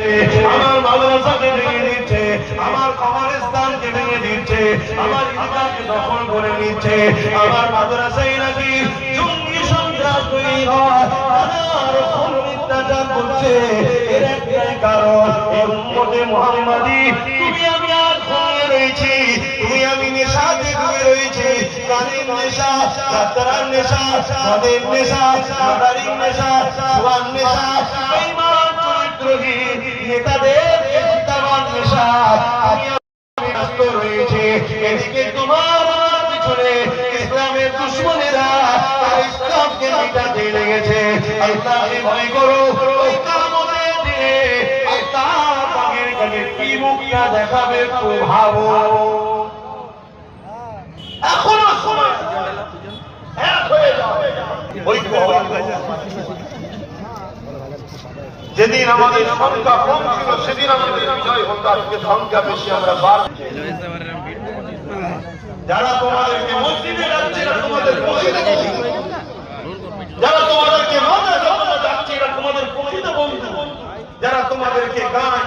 আমার মাদ্রাসাকে ভেঙে দিচ্ছে, আমার কবরস্থানকে ভেঙে দিচ্ছে, আমার ইলাকাকে দখল করে নিচ্ছে। আমার মাদ্রাসায় নাকি জঙ্গি সন্ত্রাস তৈরি হয়, হাজার খুন অত্যাচার করছে। এর একটাই কারণ, এই উম্মতে মুহাম্মাদি তুমি আমি আর ঘুমিয়ে রয়েছি, তুমি আমি নেশাতে ডুবে রয়েছি। গানের নেশা, যাত্রার নেশা, মদের নেশা, মাদারির নেশা, জুয়ার নেশা, বেঈমান চরিত্রহীন নেতাদের জিন্দাবাদ নেশা। আমি ব্যস্ত রয়েছে, এদিকে তোমার পিছনে ইসলামের দুশমনেরা ইসলামকে মিটাতে লেগেছে। আল্লাহকে ভয় করো, ওই কিয়ামতের দিনে আল্লাহ পাকের কাছে কি মুখটা দেখাবে একটু ভাবো। এখনো সময় এক হয়ে যাও, ঐক্য হওয়া। যেদিন আমাদের সংখ্যা কম ছিল সেদিন আমাদের বিজয় হতো, আজকে সংখ্যা বেশি, আমরা বার। যারা তোমাদেরকে মসজিদে যাচ্ছে না তোমাদের মসজিদে বন্ধু, যারা তোমাদেরকে মাদ্রাসায় যাচ্ছে না তোমাদের প্রকৃত বন্ধু, যারা তোমাদেরকে গান